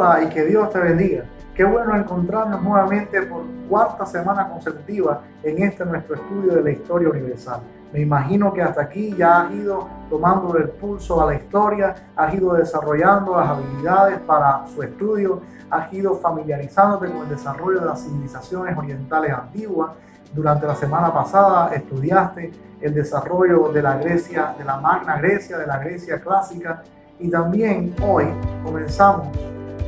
Hola y que Dios te bendiga. Qué bueno encontrarnos nuevamente por cuarta semana consecutiva en este nuestro estudio de la historia universal. Me imagino que hasta aquí ya has ido tomando el pulso a la historia, has ido desarrollando las habilidades para su estudio, has ido familiarizándote con el desarrollo de las civilizaciones orientales antiguas. Durante la semana pasada estudiaste el desarrollo de la Grecia, de la Magna Grecia, de la Grecia clásica, y también hoy comenzamos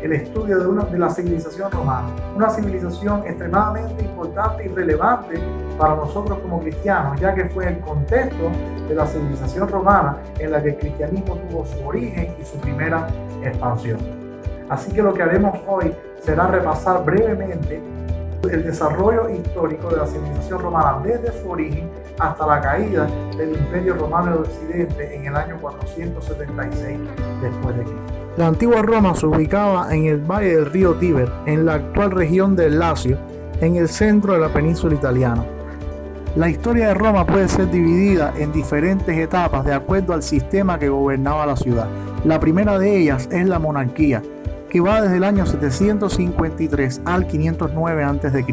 el estudio de la civilización romana, una civilización extremadamente importante y relevante para nosotros como cristianos, ya que fue el contexto de la civilización romana en la que el cristianismo tuvo su origen y su primera expansión. Así que lo que haremos hoy será repasar brevemente el desarrollo histórico de la civilización romana desde su origen hasta la caída del Imperio Romano de Occidente en el año 476 después de Cristo. La antigua Roma se ubicaba en el valle del río Tíber, en la actual región del Lacio, en el centro de la península italiana. La historia de Roma puede ser dividida en diferentes etapas de acuerdo al sistema que gobernaba la ciudad. La primera de ellas es la monarquía, que va desde el año 753 al 509 a.C.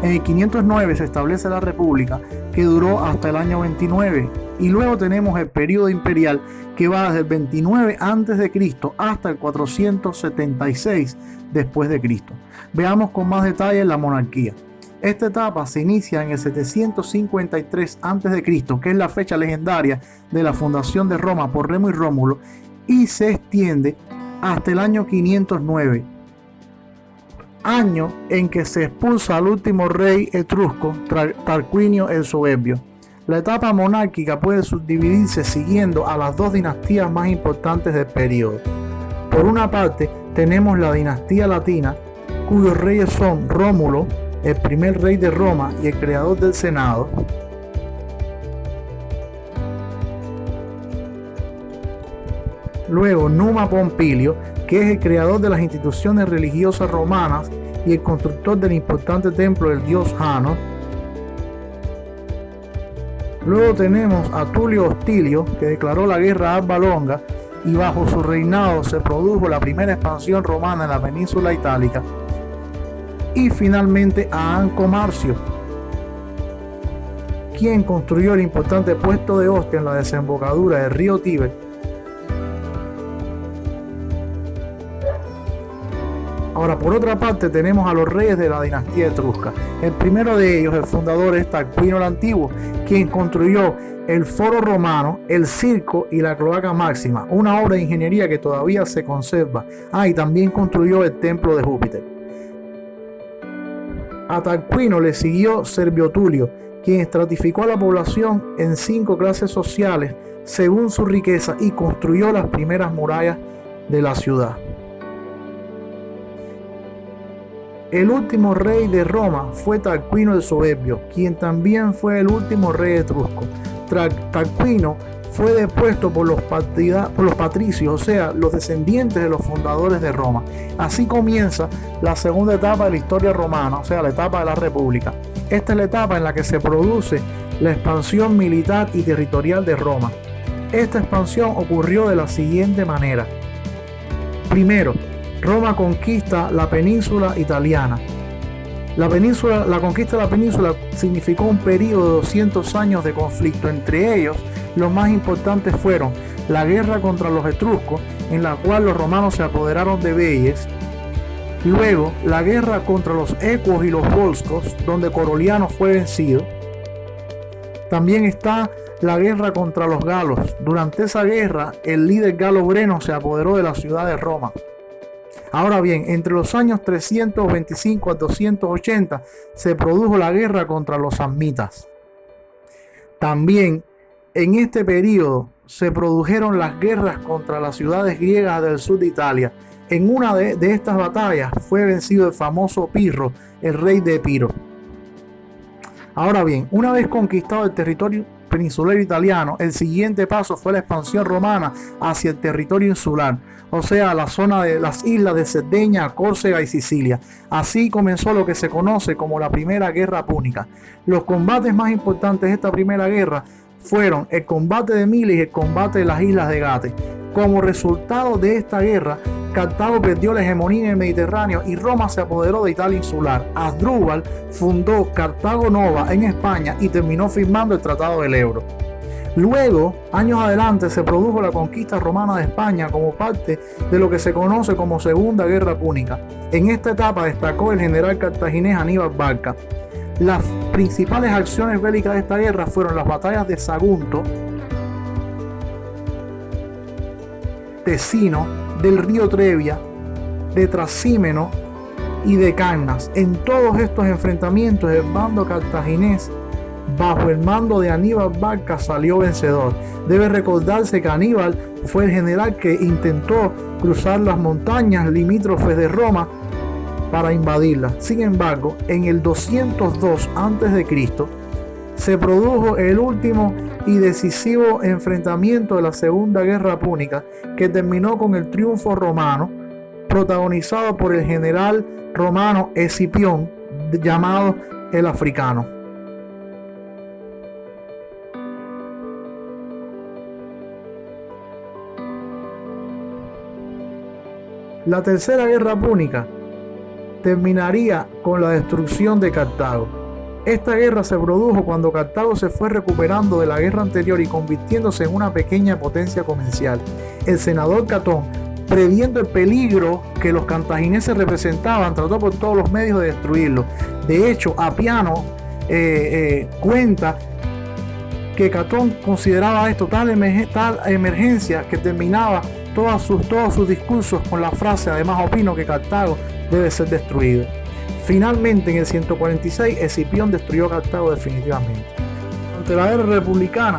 En el 509 se establece la República, que duró hasta el año 29, y luego tenemos el periodo imperial, que va desde el 29 a.C. hasta el 476 después de Cristo. Veamos con más detalle la monarquía. Esta etapa se inicia en el 753 a.C., que es la fecha legendaria de la fundación de Roma por Remo y Rómulo, y se extiende hasta el año 509, año en que se expulsa al último rey etrusco, Tarquinio el Soberbio. La etapa monárquica puede subdividirse siguiendo a las dos dinastías más importantes del periodo. Por una parte, tenemos la dinastía latina, cuyos reyes son Rómulo, el primer rey de Roma y el creador del Senado. Luego Numa Pompilio, que es el creador de las instituciones religiosas romanas y el constructor del importante templo del dios Jano. Luego tenemos a Tulio Hostilio, que declaró la guerra a Alba Longa, y bajo su reinado se produjo la primera expansión romana en la península itálica. Y finalmente a Anco Marcio, quien construyó el importante puesto de Ostia en la desembocadura del río Tíber. Ahora, por otra parte, tenemos a los reyes de la dinastía etrusca. El primero de ellos, el fundador, es Tarquinio el Antiguo, quien construyó el Foro Romano, el Circo y la Cloaca Máxima, una obra de ingeniería que todavía se conserva. Y también construyó el Templo de Júpiter. A Tarquinio le siguió Servio Tulio, quien estratificó a la población en 5 clases sociales según su riqueza y construyó las primeras murallas de la ciudad. El último rey de Roma fue Tarquinio el Soberbio, quien también fue el último rey etrusco. Tarquinio fue depuesto por los patricios, o sea, los descendientes de los fundadores de Roma. Así comienza la segunda etapa de la historia romana, o sea, la etapa de la República. Esta es la etapa en la que se produce la expansión militar y territorial de Roma. Esta expansión ocurrió de la siguiente manera. Primero, Roma conquista la península italiana. La conquista de la península significó un periodo de 200 años de conflicto. Entre ellos, los más importantes fueron la guerra contra los etruscos, en la cual los romanos se apoderaron de Veies. Luego, la guerra contra los ecuos y los volscos, donde Coroliano fue vencido. También está la guerra contra los galos. Durante esa guerra, el líder galo Breno se apoderó de la ciudad de Roma. Ahora bien, entre los años 325 a 280 se produjo la guerra contra los samnitas. También en este periodo se produjeron las guerras contra las ciudades griegas del sur de Italia. En una de estas batallas fue vencido el famoso Pirro, el rey de Epiro. Ahora bien, una vez conquistado el territorio peninsular italiano, el siguiente paso fue la expansión romana hacia el territorio insular, o sea, la zona de las islas de Cerdeña, Córcega y Sicilia. Así comenzó lo que se conoce como la Primera Guerra Púnica. Los combates más importantes de esta primera guerra fueron el combate de Miles y el combate de las islas de Gate. Como resultado de esta guerra, Cartago perdió la hegemonía en el Mediterráneo y Roma se apoderó de Italia insular. Asdrúbal fundó Cartago Nova en España y terminó firmando el Tratado del Ebro. Luego, años adelante, se produjo la conquista romana de España como parte de lo que se conoce como Segunda Guerra Púnica. En esta etapa destacó el general cartaginés Aníbal Barca. Las principales acciones bélicas de esta guerra fueron las batallas de Sagunto, de Sino, del río Trebia, de Trasímeno y de Cannas. En todos estos enfrentamientos, el bando cartaginés, bajo el mando de Aníbal Barca, salió vencedor. Debe recordarse que Aníbal fue el general que intentó cruzar las montañas limítrofes de Roma para invadirla. Sin embargo, en el 202 a.C. se produjo el último y decisivo enfrentamiento de la Segunda Guerra Púnica, que terminó con el triunfo romano, protagonizado por el general romano Escipión, llamado el Africano. La Tercera Guerra Púnica terminaría con la destrucción de Cartago. Esta guerra se produjo cuando Cartago se fue recuperando de la guerra anterior y convirtiéndose en una pequeña potencia comercial. El senador Catón, previendo el peligro que los cartagineses representaban, trató por todos los medios de destruirlo. De hecho, Apiano cuenta que Catón consideraba esto tal emergencia que terminaba todos sus discursos con la frase: además opino que Cartago debe ser destruido. Finalmente, en el 146, Escipión destruyó Cartago definitivamente. Durante la guerra republicana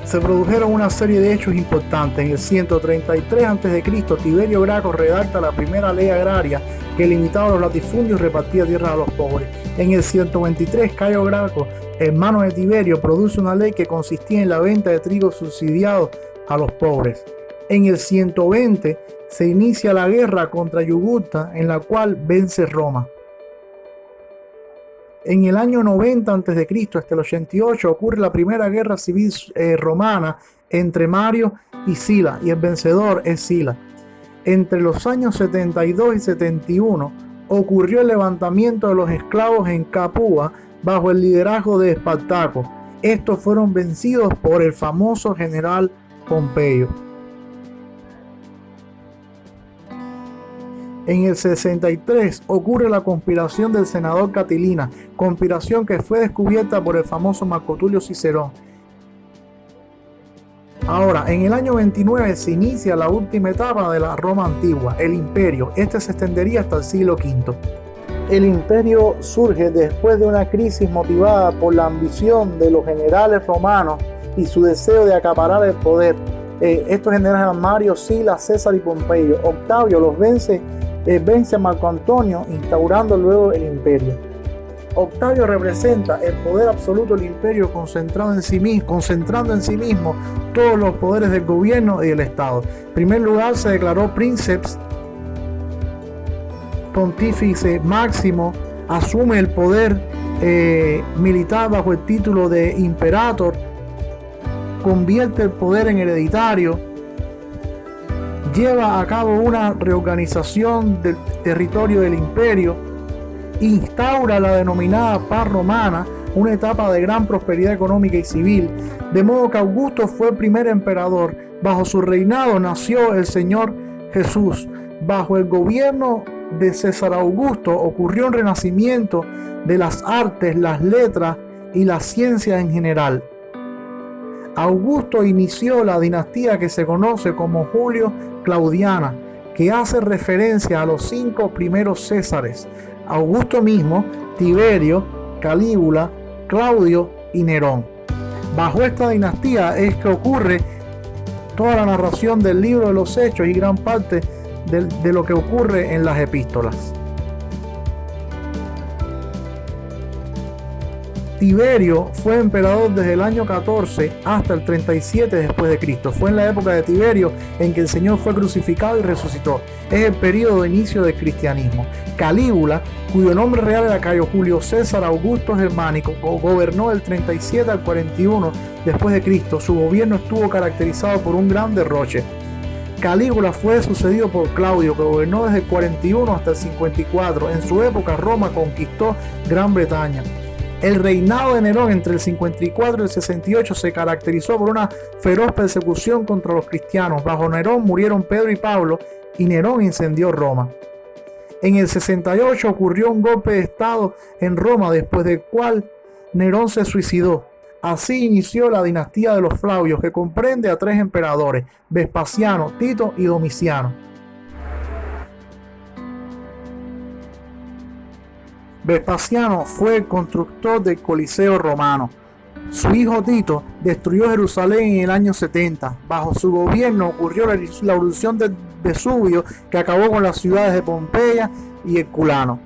se produjeron una serie de hechos importantes. En el 133 a.C., Tiberio Graco redacta la primera ley agraria que limitaba los latifundios y repartía tierras a los pobres. En el 123, Cayo Graco, hermano de Tiberio, produce una ley que consistía en la venta de trigo subsidiado a los pobres. En el 120 se inicia la guerra contra Yugurta, en la cual vence Roma. En el año 90 a.C., hasta el 88, ocurre la primera guerra civil romana entre Mario y Sila, y el vencedor es Sila. Entre los años 72 y 71 ocurrió el levantamiento de los esclavos en Capua bajo el liderazgo de Espartaco. Estos fueron vencidos por el famoso general Pompeyo. En el 63 ocurre la conspiración del senador Catilina, conspiración que fue descubierta por el famoso Marco Tulio Cicerón. Ahora, en el año 29 se inicia la última etapa de la Roma antigua, el imperio. Este se extendería hasta el siglo V. El imperio surge después de una crisis motivada por la ambición de los generales romanos y su deseo de acaparar el poder. Estos generales eran Mario, Sila, César y Pompeyo. Octavio los vence a Marco Antonio, instaurando luego el imperio. Octavio representa el poder absoluto del imperio, concentrando en sí mismo todos los poderes del gobierno y del Estado. En primer lugar, se declaró Princeps Pontífice Máximo, asume el poder militar bajo el título de Imperator, convierte el poder en hereditario, lleva a cabo una reorganización del territorio del imperio, instaura la denominada paz romana, una etapa de gran prosperidad económica y civil, de modo que Augusto fue el primer emperador. Bajo su reinado nació el Señor Jesús. Bajo el gobierno de César Augusto ocurrió un renacimiento de las artes, las letras y la ciencia en general. Augusto inició la dinastía que se conoce como Julio-Claudiana, que hace referencia a los 5 primeros Césares: Augusto mismo, Tiberio, Calígula, Claudio y Nerón. Bajo esta dinastía es que ocurre toda la narración del libro de los Hechos y gran parte de lo que ocurre en las epístolas. Tiberio fue emperador desde el año 14 hasta el 37 después de Cristo. Fue en la época de Tiberio en que el Señor fue crucificado y resucitó. Es el periodo de inicio del cristianismo. Calígula, cuyo nombre real era Cayo Julio César Augusto Germánico, gobernó del 37 al 41 después de Cristo. Su gobierno estuvo caracterizado por un gran derroche. Calígula fue sucedido por Claudio, que gobernó desde el 41 hasta el 54. En su época, Roma conquistó Gran Bretaña. El reinado de Nerón entre el 54 y el 68 se caracterizó por una feroz persecución contra los cristianos. Bajo Nerón murieron Pedro y Pablo y Nerón incendió Roma. En el 68 ocurrió un golpe de estado en Roma, después del cual Nerón se suicidó. Así inició la dinastía de los Flavios, que comprende a 3 emperadores: Vespasiano, Tito y Domiciano. Vespasiano fue el constructor del Coliseo romano. Su hijo Tito destruyó Jerusalén en el año 70. Bajo su gobierno ocurrió la erupción de Vesubio, que acabó con las ciudades de Pompeya y Herculano.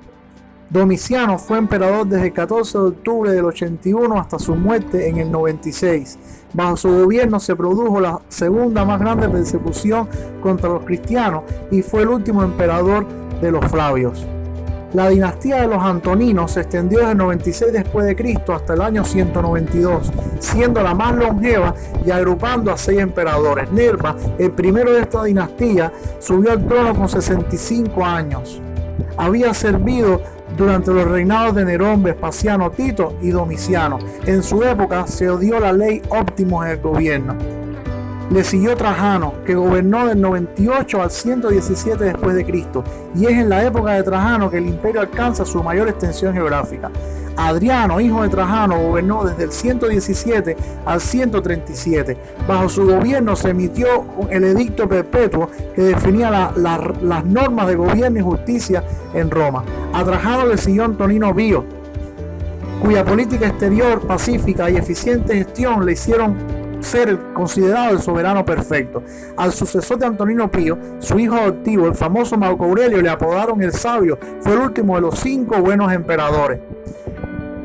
Domiciano fue emperador desde el 14 de octubre del 81 hasta su muerte en el 96. Bajo su gobierno se produjo la segunda más grande persecución contra los cristianos y fue el último emperador de los Flavios. La dinastía de los Antoninos se extendió desde el 96 después de Cristo hasta el año 192, siendo la más longeva y agrupando a 6 emperadores. Nerva, el primero de esta dinastía, subió al trono con 65 años. Había servido durante los reinados de Nerón, Vespasiano, Tito y Domiciano. En su época se odió la ley Optimus en el gobierno. Le siguió Trajano, que gobernó del 98 al 117 después de Cristo, y es en la época de Trajano que el imperio alcanza su mayor extensión geográfica. Adriano, hijo de Trajano, gobernó desde el 117 al 137. Bajo su gobierno se emitió el edicto perpetuo que definía las normas de gobierno y justicia en Roma. A Trajano le siguió Antonino Pío, cuya política exterior pacífica y eficiente gestión le hicieron ser considerado el soberano perfecto. Al sucesor de Antonino Pío, su hijo adoptivo, el famoso Marco Aurelio, le apodaron el Sabio. Fue el último de los 5 buenos emperadores.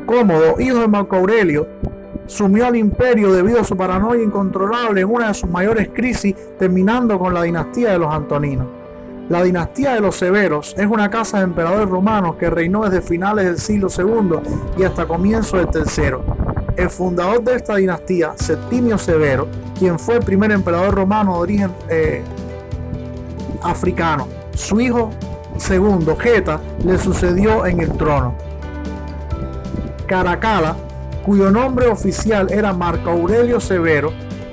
Cómodo, hijo de Marco Aurelio, sumió al imperio debido a su paranoia incontrolable en una de sus mayores crisis, terminando con la dinastía de los Antoninos. La dinastía de los Severos es una casa de emperadores romanos que reinó desde finales del siglo II y hasta comienzos del tercero. El fundador de esta dinastía, Septimio Severo, quien fue el primer emperador romano de origen africano. Su hijo segundo, Geta, le sucedió en el trono. Caracalla, cuyo nombre oficial era Marco Aurelio Severo,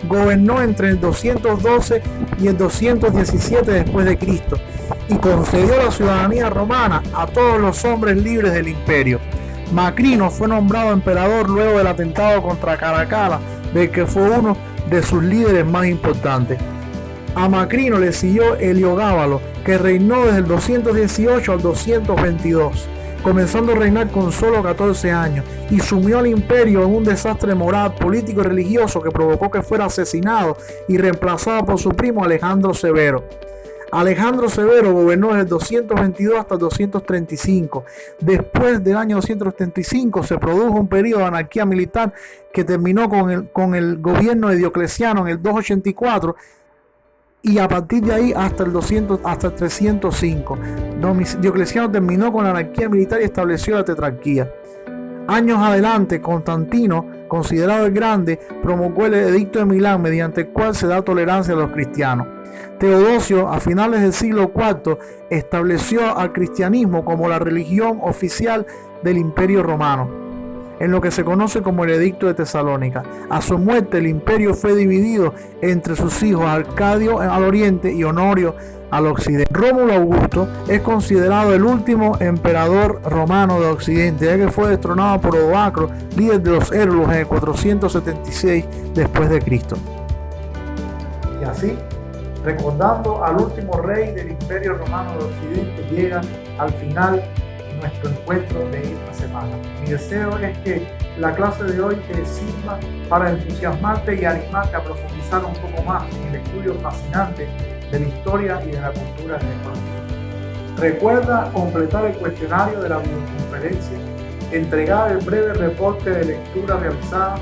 gobernó entre el 212 y el 217 después de Cristo y concedió la ciudadanía romana a todos los hombres libres del imperio. Macrino fue nombrado emperador luego del atentado contra Caracalla, del que fue uno de sus líderes más importantes. A Macrino le siguió Heliogábalo, que reinó desde el 218 al 222, comenzando a reinar con solo 14 años, y sumió al imperio en un desastre moral, político y religioso que provocó que fuera asesinado y reemplazado por su primo Alejandro Severo. Alejandro Severo gobernó desde el 222 hasta el 235. Después del año 235 se produjo un periodo de anarquía militar que terminó con el gobierno de Diocleciano en el 284 y a partir de ahí hasta el 305. Diocleciano terminó con la anarquía militar y estableció la tetrarquía. Años adelante, Constantino, considerado el Grande, promulgó el Edicto de Milán, mediante el cual se da tolerancia a los cristianos. Teodosio, a finales del siglo IV, estableció al cristianismo como la religión oficial del Imperio Romano, en lo que se conoce como el Edicto de Tesalónica. A su muerte, el imperio fue dividido entre sus hijos, Arcadio al oriente y Honorio al occidente. Rómulo Augusto es considerado el último emperador romano de Occidente, ya que fue destronado por Odoacro, líder de los Érculos, en el 476 después de Cristo. Y así, recordando al último rey del Imperio Romano de Occidente, llega al final nuestro encuentro de esta semana. Mi deseo es que la clase de hoy te sirva para entusiasmarte y animarte a profundizar un poco más en el estudio fascinante de la historia y de la cultura de Ecuador. Recuerda completar el cuestionario de la videoconferencia entregar el breve reporte de lectura realizada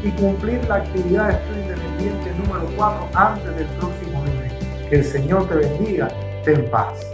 y cumplir la actividad de estudio independiente número 4 antes del próximo lunes. Que el Señor te bendiga. Ten paz.